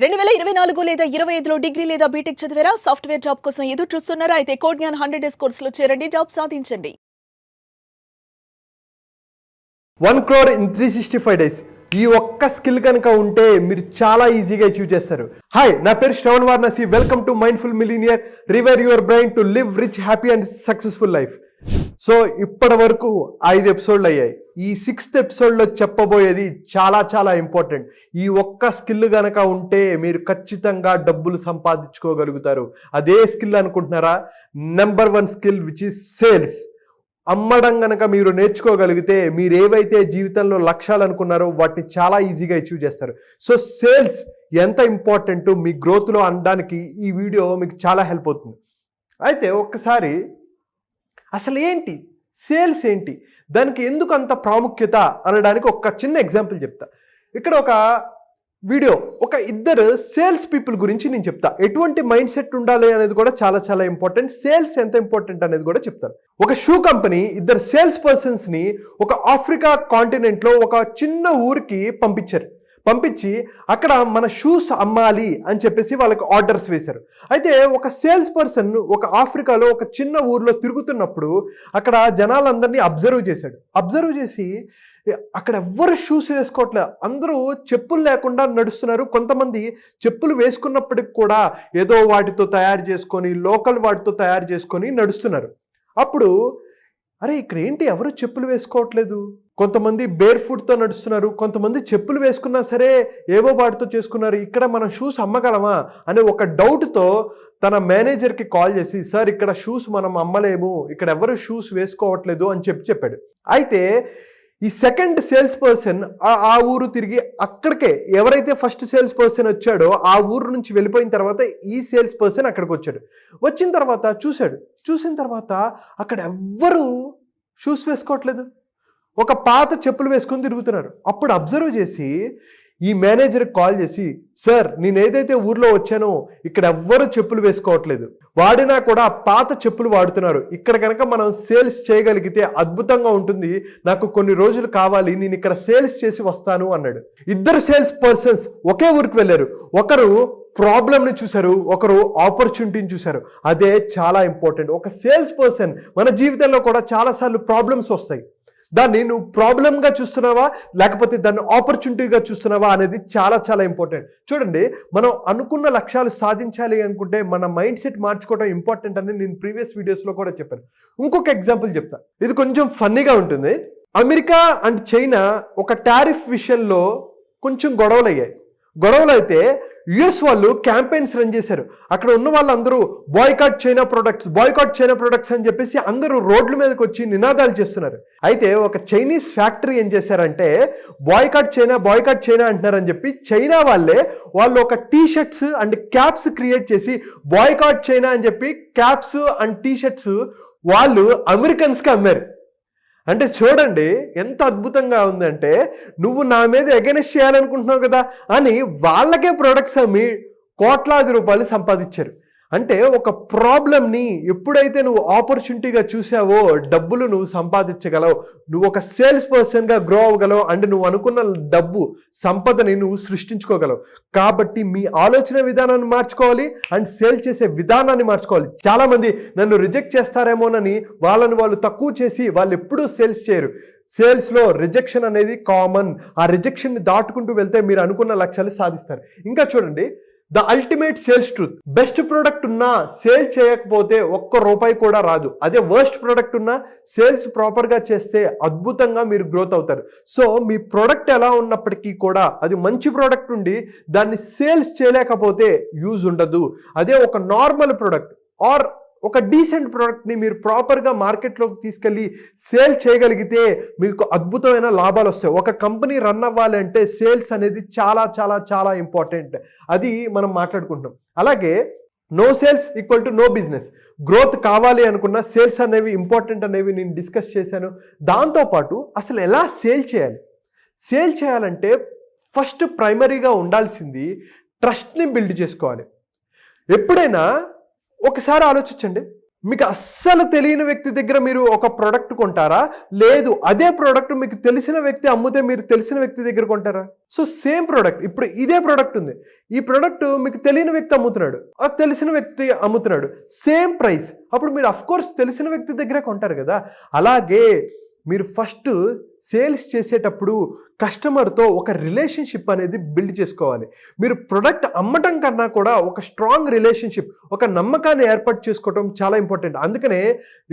2024 లేదా 25లో డిగ్రీ లేదా బీటెక్ చదివారా? సాఫ్ట్వేర్ జాబ్ కోసం ఎదురు చూస్తున్నారా? అయితే కోడ్ జ్ఞాన్ 100 డేస్ కోర్సులో చేరండి, జాబ్ సాధించండి. 1 crore in 365 days. ఈ ఒక్క స్కిల్ కనుక ఉంటే మీరు చాలా ఈజీగా అచీవ్ చేస్తారు. హాయ్, నా పేరు Shravan Varanasi. Welcome to mindful millionaire. రివైర్ your brain to live rich, happy and successful life. So ఇప్పటి వరకు 5 ఎపిసోడ్లు అయ్యాయి. ఈ 6th ఎపిసోడ్లో చెప్పబోయేది చాలా చాలా ఇంపార్టెంట్. ఈ ఒక్క స్కిల్ కనుక ఉంటే మీరు ఖచ్చితంగా డబ్బులు సంపాదించుకోగలుగుతారు. అదే స్కిల్ అనుకుంటున్నారా? Number 1 skill which is sales. అమ్మడం గనక మీరు నేర్చుకోగలిగితే మీరు ఏవైతే జీవితంలో లక్ష్యాలు అనుకున్నారో వాటిని చాలా ఈజీగా అచీవ్ చేస్తారు. సో సేల్స్ ఎంత ఇంపార్టెంట్ మీ గ్రోత్లో అనడానికి ఈ వీడియో మీకు చాలా హెల్ప్ అవుతుంది. అయితే ఒక్కసారి అసలు ఏంటి సేల్స్, ఏంటి దానికి ఎందుకు అంత ప్రాముఖ్యత అనడానికి ఒక చిన్న ఎగ్జాంపుల్ చెప్తా. ఇక్కడ ఒక వీడియో, ఒక ఇద్దరు సేల్స్ పీపుల్ గురించి నేను చెప్తా. ఎటువంటి మైండ్ సెట్ ఉండాలి అనేది కూడా చాలా చాలా ఇంపార్టెంట్. సేల్స్ ఎంత ఇంపార్టెంట్ అనేది కూడా చెప్తాను. ఒక షూ కంపెనీ ఇద్దరు సేల్స్ పర్సన్స్ని ఒక ఆఫ్రికా కాంటినెంట్లో ఒక చిన్న ఊరికి పంపించి అక్కడ మన షూస్ అమ్మాలి అని చెప్పేసి వాళ్ళకి ఆర్డర్స్ వేశారు. అయితే ఒక సేల్స్ పర్సన్ ఒక ఆఫ్రికాలో ఒక చిన్న ఊర్లో తిరుగుతున్నప్పుడు అక్కడ జనాలందరినీ అబ్జర్వ్ చేసి అక్కడ ఎవ్వరు షూస్ వేసుకోవట్లేదు, అందరూ చెప్పులు లేకుండా నడుస్తున్నారు. కొంతమంది చెప్పులు వేసుకున్నప్పటికి కూడా ఏదో వాటితో తయారు చేసుకొని, లోకల్ వాటితో తయారు చేసుకొని నడుస్తున్నారు. అప్పుడు అరే ఇక్కడ ఏంటి ఎవరు చెప్పులు వేసుకోవట్లేదు, కొంతమంది బేర్ ఫుట్తో నడుస్తున్నారు, కొంతమంది చెప్పులు వేసుకున్నా సరే ఏవో వాటితో చేసుకున్నారు, ఇక్కడ మనం షూస్ అమ్మగలమా అనే ఒక డౌట్తో తన మేనేజర్కి కాల్ చేసి, సార్ ఇక్కడ షూస్ మనం అమ్మలేము, ఇక్కడ ఎవరు షూస్ వేసుకోవట్లేదు అని చెప్పాడు. అయితే ఈ సెకండ్ సేల్స్ పర్సన్ ఆ ఊరు తిరిగి అక్కడికే ఎవరైతే ఫస్ట్ సేల్స్ పర్సన్ వచ్చాడో ఆ ఊరు నుంచి వెళ్ళిపోయిన తర్వాత ఈ సేల్స్ పర్సన్ అక్కడికి వచ్చాడు. వచ్చిన తర్వాత చూసిన తర్వాత అక్కడ ఎవ్వరు షూస్ వేసుకోవట్లేదు, ఒక పాత చెప్పులు వేసుకొని తిరుగుతున్నారు. అప్పుడు అబ్జర్వ్ చేసి ఈ మేనేజర్కి కాల్ చేసి, సార్ నేను ఏదైతే ఊర్లో వచ్చానో ఇక్కడ ఎవ్వరు చెప్పులు వేసుకోవట్లేదు, వాడినా కూడా పాత చెప్పులు వాడుతున్నారు, ఇక్కడ కనుక మనం సేల్స్ చేయగలిగితే అద్భుతంగా ఉంటుంది, నాకు కొన్ని రోజులు కావాలి, నేను ఇక్కడ సేల్స్ చేసి వస్తాను అన్నాడు. ఇద్దరు సేల్స్ పర్సన్స్ ఒకే ఊరికి వెళ్ళారు. ఒకరు ప్రాబ్లమ్ని చూశారు, ఒకరు ఆపర్చునిటీని చూశారు. అదే చాలా ఇంపార్టెంట్. ఒక సేల్స్ పర్సన్ మన జీవితంలో కూడా చాలాసార్లు ప్రాబ్లమ్స్ వస్తాయి. దాన్ని నువ్వు ప్రాబ్లంగా చూస్తున్నావా లేకపోతే దాన్ని ఆపర్చునిటీగా చూస్తున్నావా అనేది చాలా చాలా ఇంపార్టెంట్. చూడండి, మనం అనుకున్న లక్ష్యాలు సాధించాలి అనుకుంటే మన మైండ్ సెట్ మార్చుకోవడం ఇంపార్టెంట్ అని నేను ప్రీవియస్ వీడియోస్లో కూడా చెప్పాను. ఇంకొక ఎగ్జాంపుల్ చెప్తా, ఇది కొంచెం ఫన్నీగా ఉంటుంది. అమెరికా అండ్ చైనా ఒక టారిఫ్ విషయంలో కొంచెం గొడవలు అయితే యుఎస్ వాళ్ళు క్యాంపెయిన్స్ రన్ చేశారు. అక్కడ ఉన్న వాళ్ళందరూ బాయ్కాట్ చైనా ప్రొడక్ట్స్ అని చెప్పేసి అందరూ రోడ్ల మీదకి వచ్చి నినాదాలు చేస్తున్నారు. అయితే ఒక చైనీస్ ఫ్యాక్టరీ ఏం చేశారంటే బాయ్కాట్ చైనా అంటున్నారని చెప్పి చైనా వాళ్ళు ఒక T shirts and caps create చేసి బాయ్కాట్ చైనా అని చెప్పి క్యాప్స్ అండ్ టీ షర్ట్స్ వాళ్ళు అమెరికన్స్కి అమ్మారు. అంటే చూడండి ఎంత అద్భుతంగా ఉందంటే, నువ్వు నా మీద ఎగెనెస్ట్ చేయాలనుకుంటున్నావు కదా అని వాళ్ళకే ప్రొడక్ట్స్ అమ్మి కోట్లాది రూపాయలు సంపాదించారు. అంటే ఒక ప్రాబ్లమ్ని ఎప్పుడైతే నువ్వు ఆపర్చునిటీగా చూసావో డబ్బులు నువ్వు సంపాదించగలవు, నువ్వు ఒక సేల్స్ పర్సన్గా గ్రో అవ్వగలవు అండ్ నువ్వు అనుకున్న డబ్బు సంపదని నువ్వు సృష్టించుకోగలవు. కాబట్టి మీ ఆలోచన విధానాన్ని మార్చుకోవాలి అండ్ సేల్ చేసే విధానాన్ని మార్చుకోవాలి. చాలామంది నన్ను రిజెక్ట్ చేస్తారేమోనని వాళ్ళు తక్కువ చేసి వాళ్ళు ఎప్పుడూ సేల్స్ చేయరు. సేల్స్లో రిజెక్షన్ అనేది కామన్. ఆ రిజెక్షన్ని దాటుకుంటూ వెళ్తే మీరు అనుకున్న లక్ష్యాలు సాధిస్తారు. ఇంకా చూడండి, the ultimate sales truth. Best product ఉన్నా సేల్ చేయకపోతే ₹1 కూడా రాదు. అదే వర్స్ట్ ప్రోడక్ట్ ఉన్నా సేల్స్ ప్రాపర్గా చేస్తే అద్భుతంగా మీరు గ్రోత్ అవుతారు. సో మీ ప్రోడక్ట్ ఎలా ఉన్నప్పటికీ కూడా అది మంచి ప్రోడక్ట్ ఉండి దాన్ని సేల్స్ చేయలేకపోతే యూజ్ ఉండదు. అదే ఒక నార్మల్ ప్రోడక్ట్ ఆర్ ఒక డీసెంట్ ప్రోడక్ట్ని మీరు ప్రాపర్గా మార్కెట్లోకి తీసుకెళ్ళి సేల్ చేయగలిగితే మీకు అద్భుతమైన లాభాలు వస్తాయి. ఒక కంపెనీ రన్ అవ్వాలి అంటే సేల్స్ అనేది చాలా చాలా చాలా ఇంపార్టెంట్. అది మనం మాట్లాడుకుంటున్నాం. అలాగే no sales equal to no business. Growth కావాలి అనుకున్న సేల్స్ అనేవి ఇంపార్టెంట్ అనేవి నేను డిస్కస్ చేశాను. దాంతోపాటు అసలు ఎలా సేల్ చేయాలంటే ఫస్ట్ ప్రైమరీగా ఉండాల్సింది ట్రస్ట్ని బిల్డ్ చేసుకోవాలి. ఎప్పుడైనా ఒకసారి ఆలోచించండి, మీకు అస్సలు తెలియని వ్యక్తి దగ్గర మీరు ఒక ప్రోడక్ట్ కొంటారా, లేదు అదే ప్రోడక్ట్ మీకు తెలిసిన వ్యక్తి అమ్మితే మీరు తెలిసిన వ్యక్తి దగ్గర కొంటారా? సో సేమ్ ప్రోడక్ట్, ఇప్పుడు ఇదే ప్రోడక్ట్ ఉంది, ఈ ప్రోడక్ట్ మీకు తెలియని వ్యక్తి అమ్ముతున్నాడు, ఆ తెలిసిన వ్యక్తి అమ్ముతున్నాడు, సేమ్ ప్రైస్, అప్పుడు మీరు అఫ్ కోర్స్ తెలిసిన వ్యక్తి దగ్గరే కొంటారు కదా. అలాగే మీరు ఫస్ట్ సేల్స్ చేసేటప్పుడు కస్టమర్తో ఒక రిలేషన్షిప్ అనేది బిల్డ్ చేసుకోవాలి. మీరు ప్రొడక్ట్ అమ్మటం కన్నా కూడా ఒక స్ట్రాంగ్ రిలేషన్షిప్, ఒక నమ్మకాన్ని ఏర్పాటు చేసుకోవడం చాలా ఇంపార్టెంట్. అందుకనే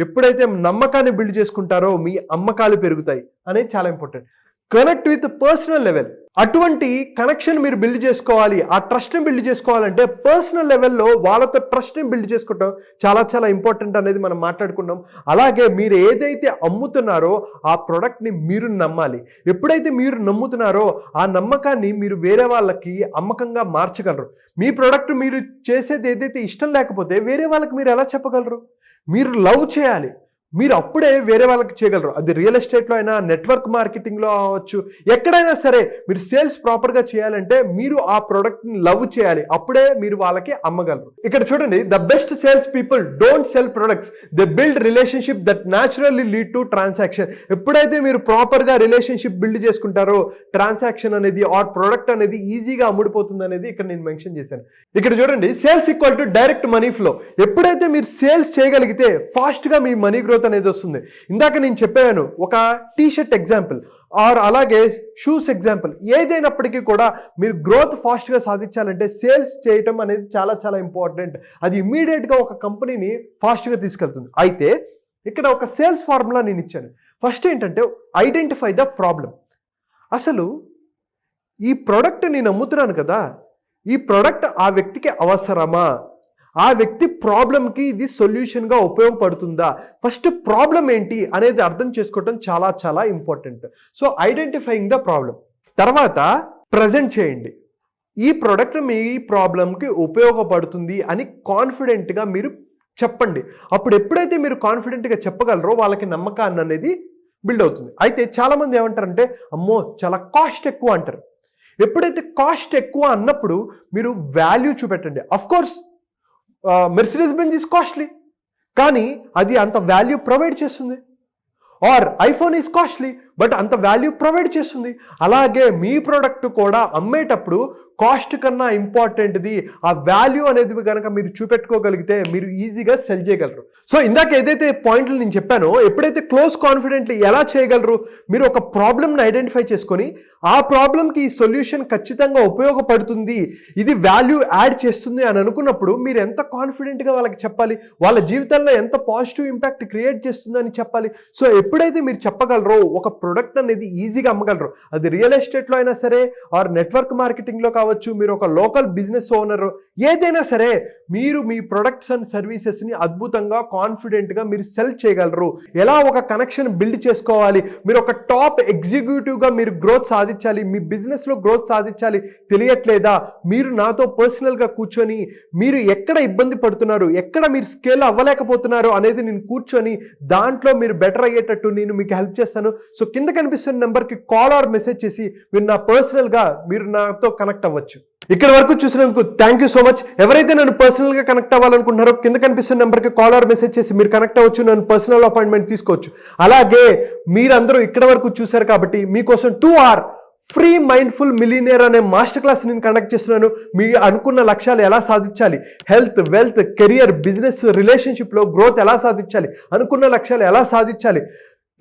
ఎప్పుడైతే నమ్మకాన్ని బిల్డ్ చేసుకుంటారో మీ అమ్మకాలు పెరుగుతాయి అనేది చాలా important. Connect with personal level, అటువంటి కనెక్షన్ మీరు బిల్డ్ చేసుకోవాలి. ఆ ట్రస్ట్ని బిల్డ్ చేసుకోవాలంటే పర్సనల్ లెవెల్లో వాళ్ళతో ట్రస్ట్ని బిల్డ్ చేసుకోవటం చాలా చాలా ఇంపార్టెంట్ అనేది మనం మాట్లాడుకున్నాం. అలాగే మీరు ఏదైతే అమ్ముతున్నారో ఆ ప్రోడక్ట్ని మీరు నమ్మాలి. ఎప్పుడైతే మీరు నమ్ముతున్నారో ఆ నమ్మకాన్ని మీరు వేరే వాళ్ళకి అమ్మకంగా మార్చగలరు. మీ ప్రోడక్ట్ మీరు చేసేది ఏదైతే ఇష్టం లేకపోతే వేరే వాళ్ళకి మీరు ఎలా చెప్పగలరు? మీరు లవ్ చేయాలి, మీరు అప్పుడే వేరే వాళ్ళకి చేయగలరు. అది రియల్ ఎస్టేట్లో అయినా, నెట్వర్క్ మార్కెటింగ్లో అవ్వచ్చు, ఎక్కడైనా సరే మీరు సేల్స్ ప్రాపర్గా చేయాలంటే మీరు ఆ ప్రోడక్ట్ని లవ్ చేయాలి, అప్పుడే మీరు వాళ్ళకి అమ్మగలరు. ఇక్కడ చూడండి, the best sales people don't sell products, they build relationship that naturally lead to transaction. ఎప్పుడైతే మీరు ప్రాపర్గా రిలేషన్షిప్ బిల్డ్ చేసుకుంటారో ట్రాన్సాక్షన్ అనేది ఆర్ ప్రోడక్ట్ అనేది ఈజీగా అమ్ముడిపోతుంది అనేది ఇక్కడ నేను మెన్షన్ చేశాను. ఇక్కడ చూడండి, sales equal to direct money flow. ఎప్పుడైతే మీరు సేల్స్ చేయగలిగితే ఫాస్ట్గా మీ మనీ గ్రోత్ అనేది వస్తుంది. ఇందాక నేను చెప్పాను ఒక టీ-షర్ట్ ఎగ్జాంపుల్ ఆర్ అలాగే షూస్ ఎగ్జాంపుల్, ఏదైనప్పటికీ కూడా మీరు గ్రోత్ ఫాస్ట్గా సాధించాలంటే సేల్స్ చేయటం అనేది చాలా చాలా ఇంపార్టెంట్. అది ఇమ్మీడియట్గా ఒక కంపెనీని ఫాస్ట్గా తీసుకెళ్తుంది. అయితే ఇక్కడ ఒక సేల్స్ ఫార్ములా నేను ఇచ్చాను. ఫస్ట్ ఏంటంటే ఐడెంటిఫై ద ప్రాబ్లం. అసలు ఈ ప్రోడక్ట్ నేను అమ్ముతున్నాను కదా, ఈ ప్రోడక్ట్ ఆ వ్యక్తికి అవసరమా, ఆ వ్యక్తి ప్రాబ్లంకి ఇది సొల్యూషన్గా ఉపయోగపడుతుందా, ఫస్ట్ ప్రాబ్లం ఏంటి అనేది అర్థం చేసుకోవటం చాలా చాలా important. So identifying the problem, తర్వాత ప్రజెంట్ చేయండి. ఈ ప్రోడక్ట్ మీ ప్రాబ్లంకి ఉపయోగపడుతుంది అని కాన్ఫిడెంట్గా మీరు చెప్పండి. అప్పుడు ఎప్పుడైతే మీరు కాన్ఫిడెంట్గా చెప్పగలరో వాళ్ళకి నమ్మకాన్ని అనేది బిల్డ్ అవుతుంది. అయితే చాలామంది ఏమంటారంటే అమ్మో చాలా కాస్ట్ ఎక్కువ అంటారు. ఎప్పుడైతే కాస్ట్ ఎక్కువ అన్నప్పుడు మీరు వాల్యూ చూపెట్టండి. Of course Mercedes Benz is costly, కానీ అది అంత వాల్యూ ప్రొవైడ్ చేస్తుంది. Or iPhone is costly but అంత వాల్యూ ప్రొవైడ్ చేస్తుంది. అలాగే మీ ప్రోడక్ట్ కూడా అమ్మేటప్పుడు కాస్ట్ కన్నా ఇంపార్టెంట్ది ఆ వాల్యూ అనేది కనుక మీరు చూపెట్టుకోగలిగితే మీరు ఈజీగా సెల్ చేయగలరు. సో ఇందాక ఏదైతే పాయింట్లు నేను చెప్పానో, ఎప్పుడైతే క్లోజ్ కాన్ఫిడెంట్లీ ఎలా చేయగలరు, మీరు ఒక ప్రాబ్లమ్ని ఐడెంటిఫై చేసుకొని ఆ ప్రాబ్లంకి ఈ సొల్యూషన్ ఖచ్చితంగా ఉపయోగపడుతుంది, ఇది వాల్యూ యాడ్ చేస్తుంది అని అనుకున్నప్పుడు మీరు ఎంత కాన్ఫిడెంట్గా వాళ్ళకి చెప్పాలి, వాళ్ళ జీవితంలో ఎంత పాజిటివ్ ఇంపాక్ట్ క్రియేట్ చేస్తుంది అని చెప్పాలి. సో ఎప్పుడైతే మీరు చెప్పగలరో ఒక ప్రొడక్ట్ అనేది ఈజీగా అమ్మగలరు. అది రియల్ ఎస్టేట్లో అయినా సరే ఆర్ నెట్వర్క్ మార్కెటింగ్లో కావచ్చు, మీరు ఒక లోకల్ బిజినెస్ ఓనర్, ఏదైనా సరే మీరు మీ ప్రొడక్ట్స్ అండ్ సర్వీసెస్ని అద్భుతంగా కాన్ఫిడెంట్గా మీరు సెల్ చేయగలరు. ఎలా ఒక కనెక్షన్ బిల్డ్ చేసుకోవాలి, మీరు ఒక టాప్ ఎగ్జిక్యూటివ్గా మీరు గ్రోత్ సాధించాలి, మీ బిజినెస్లో గ్రోత్ సాధించాలి తెలియట్లేదా, మీరు నాతో పర్సనల్గా కూర్చొని మీరు ఎక్కడ ఇబ్బంది పడుతున్నారు, ఎక్కడ మీరు స్కేల్ అవ్వలేకపోతున్నారు అనేది నేను కూర్చొని దాంట్లో మీరు బెటర్ అయ్యేటట్టు నేను మీకు హెల్ప్ చేస్తాను. సో కింద కనిపిస్తున్న నెంబర్కి కాల్ ఆర్ మెసేజ్ చేసి మీరు నా పర్సనల్గా మీరు నాతో కనెక్ట్ అవ్వచ్చు. ఇక్కడ వరకు చూసినందుకు థ్యాంక్ యూ సో మచ్. ఎవరైతే నన్ను పర్సనల్గా కనెక్ట్ అవ్వాలనుకుంటున్నారో కింద కనిపిస్తున్న నెంబర్కి కాల్ ఆర్ మెసేజ్ చేసి మీరు కనెక్ట్ అవ్వచ్చు, నన్ను పర్సనల్ అపాయింట్మెంట్ తీసుకోవచ్చు. అలాగే మీరందరూ ఇక్కడ వరకు చూశారు కాబట్టి మీకోసం 2 hour ఫ్రీ మైండ్ఫుల్ మిలియనియర్ అనే మాస్టర్ క్లాస్ నేను కండక్ట్ చేస్తున్నాను. మీ అనుకున్న లక్ష్యాలు ఎలా సాధించాలి, హెల్త్, వెల్త్, కెరియర్, బిజినెస్, రిలేషన్షిప్లో గ్రోత్ ఎలా సాధించాలి, అనుకున్న లక్ష్యాలు ఎలా సాధించాలి,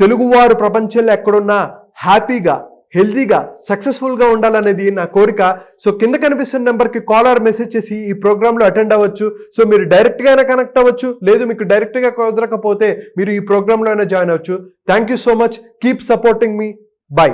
తెలుగువారు ప్రపంచంలో ఎక్కడున్నా హ్యాపీగా, హెల్తీగా, సక్సెస్ఫుల్గా ఉండాలనేది నా కోరిక. సో కింద కనిపిస్తున్న నెంబర్కి కాల్ ఆర్ మెసేజ్ చేసి ఈ ప్రోగ్రాంలో అటెండ్ అవ్వచ్చు. సో మీరు డైరెక్ట్గా అయినా కనెక్ట్ అవ్వచ్చు, లేదు మీకు డైరెక్ట్గా కుదరకపోతే మీరు ఈ ప్రోగ్రాంలో అయినా జాయిన్ అవ్వచ్చు. Thank you so much. Keep supporting me. By.